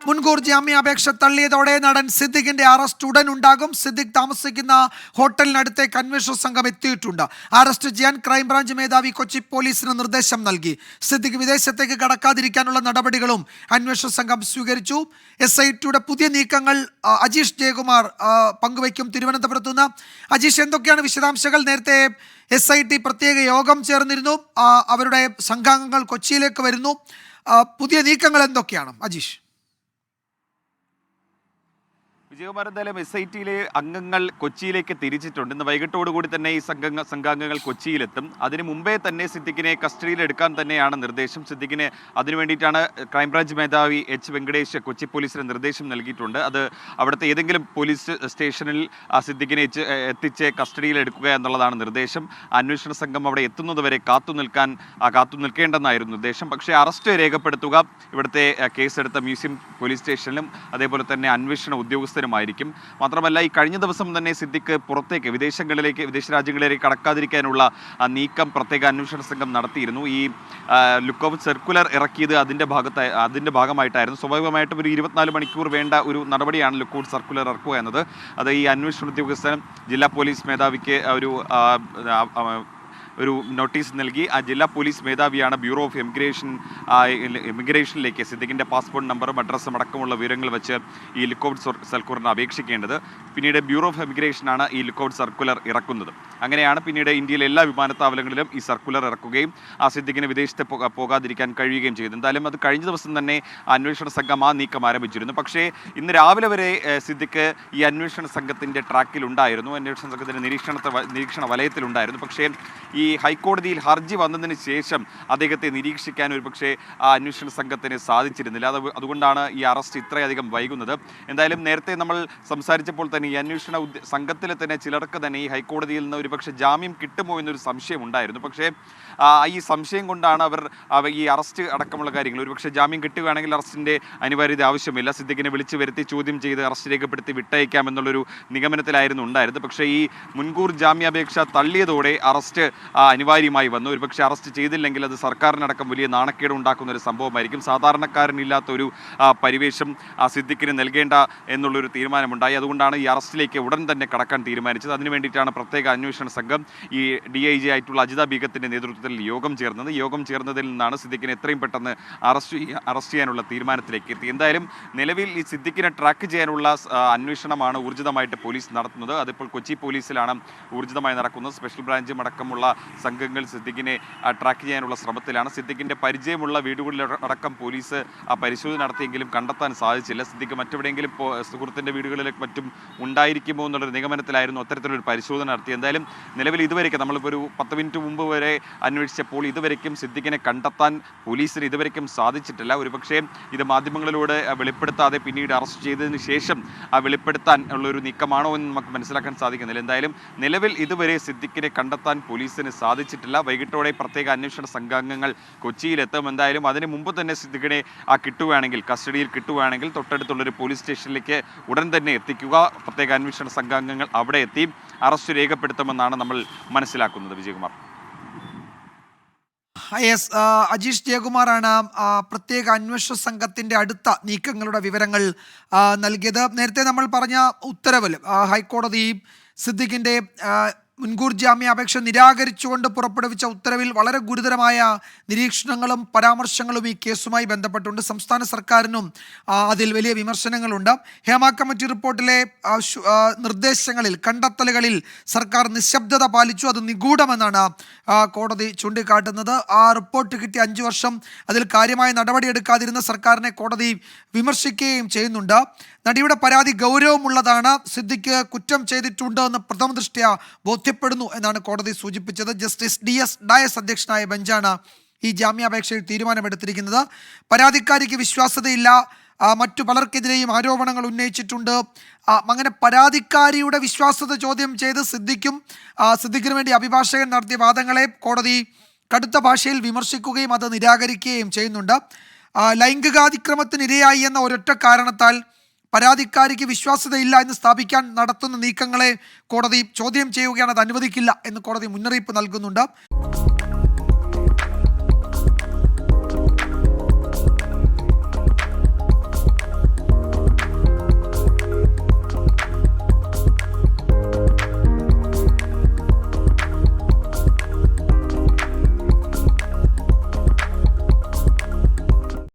മുൻകൂർ ജാമ്യാപേക്ഷ തള്ളിയതോടെ നടൻ സിദ്ദിഖിന്റെ അറസ്റ്റ് ഉടൻ ഉണ്ടാകും. സിദ്ദിഖ് താമസിക്കുന്ന ഹോട്ടലിനടുത്തേക്ക് അന്വേഷണ സംഘം എത്തിയിട്ടുണ്ട്. അറസ്റ്റ് ചെയ്യാൻ ക്രൈംബ്രാഞ്ച് മേധാവി കൊച്ചി പോലീസിന് നിർദ്ദേശം നൽകി. സിദ്ദിഖ് വിദേശത്തേക്ക് കടക്കാതിരിക്കാനുള്ള നടപടികളും അന്വേഷണ സംഘം സ്വീകരിച്ചു. SITയുടെ പുതിയ നീക്കങ്ങൾ അജീഷ് ജയകുമാർ പങ്കുവയ്ക്കും തിരുവനന്തപുരത്തു നിന്ന്. അജീഷ്, എന്തൊക്കെയാണ് വിശദാംശങ്ങൾ? നേരത്തെ SIT പ്രത്യേക യോഗം ചേർന്നിരുന്നു, അവരുടെ സംഘാംഗങ്ങൾ കൊച്ചിയിലേക്ക് വരുന്നു. പുതിയ നീക്കങ്ങൾ എന്തൊക്കെയാണ് അജീഷ്? വിജയകുമാർ, എന്തായാലും SITയിലെ അംഗങ്ങൾ കൊച്ചിയിലേക്ക് തിരിച്ചിട്ടുണ്ട്. ഇന്ന് വൈകിട്ടോടുകൂടി തന്നെ ഈ സംഘാംഗങ്ങൾ കൊച്ചിയിലെത്തും. അതിന് മുമ്പേ തന്നെ സിദ്ദിഖിനെ കസ്റ്റഡിയിലെടുക്കാൻ തന്നെയാണ് നിർദ്ദേശം. സിദ്ദിഖിനെ അതിനു വേണ്ടിയിട്ടാണ് ക്രൈംബ്രാഞ്ച് മേധാവി H വെങ്കടേഷ് കൊച്ചി പോലീസിന് നിർദ്ദേശം നൽകിയിട്ടുണ്ട്. അത് അവിടുത്തെ ഏതെങ്കിലും പോലീസ് സ്റ്റേഷനിൽ സിദ്ദിഖിനെ എത്തിച്ച് കസ്റ്റഡിയിലെടുക്കുക എന്നുള്ളതാണ് നിർദ്ദേശം. അന്വേഷണ സംഘം അവിടെ എത്തുന്നതുവരെ കാത്തു നിൽക്കേണ്ടെന്നായിരുന്നു നിർദ്ദേശം. പക്ഷേ അറസ്റ്റ് രേഖപ്പെടുത്തുക ഇവിടുത്തെ കേസെടുത്ത മ്യൂസിയം പോലീസ് സ്റ്റേഷനിലും അതേപോലെ തന്നെ അന്വേഷണ ഉദ്യോഗസ്ഥരും ായിരിക്കും. മാത്രമല്ല, ഈ കഴിഞ്ഞ ദിവസം തന്നെ സിദ്ദിഖ് പുറത്തേക്ക് വിദേശ രാജ്യങ്ങളിലേക്ക് കടക്കാതിരിക്കാനുള്ള നീക്കം പ്രത്യേക അന്വേഷണ സംഘം നടത്തിയിരുന്നു. ഈ ലുക്ക് ഔട്ട് സർക്കുലർ ഇറക്കിയത് അതിൻ്റെ ഭാഗമായിട്ടായിരുന്നു. സ്വാഭാവികമായിട്ടും ഒരു 24 മണിക്കൂർ വേണ്ട ഒരു നടപടിയാണ് ലുക്ക് ഔട്ട് സർക്കുലർ ഇറക്കുക എന്നത്. അത് ഈ അന്വേഷണ ഉദ്യോഗസ്ഥൻ ജില്ലാ പോലീസ് മേധാവിക്ക് ഒരു നോട്ടീസ് നൽകി. ആ ജില്ലാ പോലീസ് മേധാവിയാണ് ബ്യൂറോ ഓഫ് ഇമിഗ്രേഷനിലേക്ക് സിദ്ദിഖിൻ്റെ പാസ്പോർട്ട് നമ്പറും അഡ്രസ്സും അടക്കമുള്ള വിവരങ്ങൾ വെച്ച് ഈ ലുക്ക് ഔട്ട് സർക്കുലറിന് അപേക്ഷിക്കേണ്ടത്. പിന്നീട് ബ്യൂറോ ഓഫ് ഇമിഗ്രേഷനാണ് ഈ ലുക്ക് ഔട്ട് സർക്കുലർ ഇറക്കുന്നത്. അങ്ങനെയാണ് പിന്നീട് ഇന്ത്യയിലെ എല്ലാ വിമാനത്താവളങ്ങളിലും ഈ സർക്കുലർ ഇറക്കുകയും ആ സിദ്ദിഖിന് വിദേശത്ത് പോകാതിരിക്കാൻ കഴിയുകയും ചെയ്തു. എന്തായാലും അത് കഴിഞ്ഞ ദിവസം തന്നെ അന്വേഷണ സംഘം ആ നീക്കം ആരംഭിച്ചിരുന്നു. പക്ഷേ ഇന്ന് രാവിലെ വരെ സിദ്ദിഖ് ഈ അന്വേഷണ സംഘത്തിൻ്റെ ട്രാക്കിലുണ്ടായിരുന്നു, അന്വേഷണ സംഘത്തിൻ്റെ നിരീക്ഷണ വലയത്തിലുണ്ടായിരുന്നു. പക്ഷേ ഈ ഹൈക്കോടതിയിൽ ഹർജി വന്നതിന് ശേഷം അദ്ദേഹത്തെ നിരീക്ഷിക്കാൻ ഒരുപക്ഷെ ആ അന്വേഷണ സംഘത്തിന് സാധിച്ചിരുന്നില്ല. അതുകൊണ്ടാണ് ഈ അറസ്റ്റ് ഇത്രയധികം വൈകുന്നത്. എന്തായാലും നേരത്തെ നമ്മൾ സംസാരിച്ചപ്പോൾ തന്നെ ഈ അന്വേഷണ സംഘത്തിലെ തന്നെ ചിലർക്ക് തന്നെ ഈ ഹൈക്കോടതിയിൽ നിന്ന് ഒരുപക്ഷെ ജാമ്യം കിട്ടുമോ എന്നൊരു സംശയം ഉണ്ടായിരുന്നു. പക്ഷേ ഈ സംശയം കൊണ്ടാണ് അവർ ഈ അറസ്റ്റ് അടക്കമുള്ള കാര്യങ്ങൾ, ഒരുപക്ഷെ ജാമ്യം കിട്ടുകയാണെങ്കിൽ അറസ്റ്റിൻ്റെ അനിവാര്യത ആവശ്യമില്ല, സിദ്ദിഖിനെ വിളിച്ചു വരുത്തി ചോദ്യം ചെയ്ത് അറസ്റ്റ് രേഖപ്പെടുത്തി വിട്ടയക്കാം എന്നുള്ളൊരു നിഗമനത്തിലായിരുന്നു ഉണ്ടായിരുന്നത്. പക്ഷേ ഈ മുൻകൂർ ജാമ്യാപേക്ഷ തള്ളിയതോടെ അറസ്റ്റ് അനിവാര്യമായി വന്നു. ഒരുപക്ഷെ അറസ്റ്റ് ചെയ്തില്ലെങ്കിൽ അത് സർക്കാരിനടക്കം വലിയ നാണക്കേട് ഉണ്ടാക്കുന്ന ഒരു സംഭവമായിരിക്കും. സാധാരണക്കാരനില്ലാത്തൊരു പരിവേഷം സിദ്ദിഖിന് നൽകേണ്ട എന്നുള്ളൊരു തീരുമാനമുണ്ടായി. അതുകൊണ്ടാണ് ഈ അറസ്റ്റിലേക്ക് ഉടൻ തന്നെ കടക്കാൻ തീരുമാനിച്ചത്. അതിനു വേണ്ടിയിട്ടാണ് പ്രത്യേക അന്വേഷണ സംഘം ഈ DIG ആയിട്ടുള്ള അജിത ബീഗത്തിൻ്റെ നേതൃത്വത്തിൽ യോഗം ചേർന്നതിൽ നിന്നാണ് സിദ്ദിഖിനെ എത്രയും പെട്ടെന്ന് അറസ്റ്റ് ചെയ്യാനുള്ള തീരുമാനത്തിലേക്ക് എത്തി. എന്തായാലും നിലവിൽ ഈ സിദ്ദിഖിനെ ട്രാക്ക് ചെയ്യാനുള്ള അന്വേഷണമാണ് ഊർജിതമായിട്ട് പോലീസ് നടത്തുന്നത്. അതിപ്പോൾ കൊച്ചി പോലീസിലാണ് ഊർജിതമായി നടക്കുന്നത്. സ്പെഷ്യൽ ബ്രാഞ്ചും അടക്കമുള്ള സംഘങ്ങൾ സിദ്ദിഖിനെ ട്രാക്ക് ചെയ്യാനുള്ള ശ്രമത്തിലാണ്. സിദ്ദിഖിൻ്റെ പരിചയമുള്ള വീടുകളിലടക്കം പോലീസ് പരിശോധന നടത്തിയെങ്കിലും കണ്ടെത്താൻ സാധിച്ചില്ല. സിദ്ദിഖ് മറ്റെവിടെയെങ്കിലും സുഹൃത്തിൻ്റെ വീടുകളിലേക്ക് മറ്റും ഉണ്ടായിരിക്കുമോ എന്നുള്ളൊരു നിഗമനത്തിലായിരുന്നു അത്തരത്തിലൊരു പരിശോധന നടത്തി. എന്തായാലും നിലവിൽ ഇതുവരെയ്ക്കും നമ്മളിപ്പോൾ ഒരു 10 മിനിറ്റ് മുമ്പ് വരെ അന്വേഷിച്ചപ്പോൾ ഇതുവരെയ്ക്കും സിദ്ദിഖിനെ കണ്ടെത്താൻ പോലീസിന് ഇതുവരെയ്ക്കും സാധിച്ചിട്ടില്ല. ഒരുപക്ഷേ ഇത് മാധ്യമങ്ങളിലൂടെ വെളിപ്പെടുത്താതെ പിന്നീട് അറസ്റ്റ് ചെയ്തതിന് ശേഷം വെളിപ്പെടുത്താൻ ഉള്ളൊരു നീക്കമാണോ എന്ന് നമുക്ക് മനസ്സിലാക്കാൻ സാധിക്കുന്നില്ല. എന്തായാലും നിലവിൽ ഇതുവരെ സിദ്ദിഖിനെ കണ്ടെത്താൻ പോലീസിന് സാധിച്ചിട്ടില്ല. വൈകിട്ടോടെ പ്രത്യേക അന്വേഷണ സംഘാംഗങ്ങൾ കൊച്ചിയിലെത്തും. എന്തായാലും അതിന് മുമ്പ് തന്നെ സിദ്ദിഖിനെ കസ്റ്റഡിയിൽ കിട്ടുകയാണെങ്കിൽ തൊട്ടടുത്തുള്ളൊരു പോലീസ് സ്റ്റേഷനിലേക്ക് ഉടൻ തന്നെ എത്തിക്കുക. പ്രത്യേക അന്വേഷണ സംഘാംഗങ്ങൾ അവിടെ എത്തി അറസ്റ്റ് രേഖപ്പെടുത്തുമെന്നാണ് നമ്മൾ മനസ്സിലാക്കുന്നത്. വിജയകുമാർ. അജീഷ് ജയകുമാറാണ് പ്രത്യേക അന്വേഷണ സംഘത്തിൻ്റെ അടുത്ത നീക്കങ്ങളുടെ വിവരങ്ങൾ നൽകിയത്. നേരത്തെ നമ്മൾ പറഞ്ഞ ഉത്തരവിൽ ഹൈക്കോടതി സിദ്ദിഖിൻ്റെ മുൻകൂർ ജാമ്യാപേക്ഷ നിരാകരിച്ചുകൊണ്ട് പുറപ്പെടുവിച്ച ഉത്തരവിൽ വളരെ ഗുരുതരമായ നിരീക്ഷണങ്ങളും പരാമർശങ്ങളും ഈ കേസുമായി ബന്ധപ്പെട്ടുണ്ട്. സംസ്ഥാന സർക്കാരിനും അതിൽ വലിയ വിമർശനങ്ങളുണ്ട്. ഹേമ കമ്മിറ്റി റിപ്പോർട്ടിലെ നിർദ്ദേശങ്ങളിൽ, കണ്ടെത്തലുകളിൽ സർക്കാർ നിശബ്ദത പാലിച്ചു, അത് നിഗൂഢമെന്നാണ് കോടതി ചൂണ്ടിക്കാട്ടുന്നത്. ആ റിപ്പോർട്ട് കിട്ടിയ 5 വർഷം അതിൽ കാര്യമായ നടപടിയെടുക്കാതിരുന്ന സർക്കാരിനെ കോടതി വിമർശിക്കുകയും ചെയ്യുന്നുണ്ട്. നടിയുടെ പരാതി ഗൗരവമുള്ളതാണ്, സിദ്ദിഖ് കുറ്റം ചെയ്തിട്ടുണ്ട് എന്ന് പ്രഥമ ദൃഷ്ട്യാ ബോധ്യപ്പെടുന്നു എന്നാണ് കോടതി സൂചിപ്പിച്ചത്. ജസ്റ്റിസ് DS ഡയസ് അധ്യക്ഷനായ ബെഞ്ചാണ് ഈ ജാമ്യാപേക്ഷയിൽ തീരുമാനമെടുത്തിരിക്കുന്നത്. പരാതിക്കാരിക്ക് വിശ്വാസ്യതയില്ല, മറ്റു പലർക്കെതിരെയും ആരോപണങ്ങൾ ഉന്നയിച്ചിട്ടുണ്ട്. അങ്ങനെ പരാതിക്കാരിയുടെ വിശ്വാസ്യത ചോദ്യം ചെയ്ത് സിദ്ദിഖിന് വേണ്ടി അഭിഭാഷകൻ നടത്തിയ വാദങ്ങളെ കോടതി കടുത്ത ഭാഷയിൽ വിമർശിക്കുകയും അത് നിരാകരിക്കുകയും ചെയ്യുന്നുണ്ട്. ലൈംഗികാതിക്രമത്തിനിരയായി എന്ന ഒരൊറ്റ കാരണത്താൽ പരാതിക്കാരിക്ക് വിശ്വാസ്യതയില്ല എന്ന് സ്ഥാപിക്കാൻ നടത്തുന്ന നീക്കങ്ങളെ കോടതി ചോദ്യം ചെയ്യുകയാണ്, അത് അനുവദിക്കില്ല എന്ന് കോടതി മുന്നറിയിപ്പ് നൽകുന്നുണ്ട്.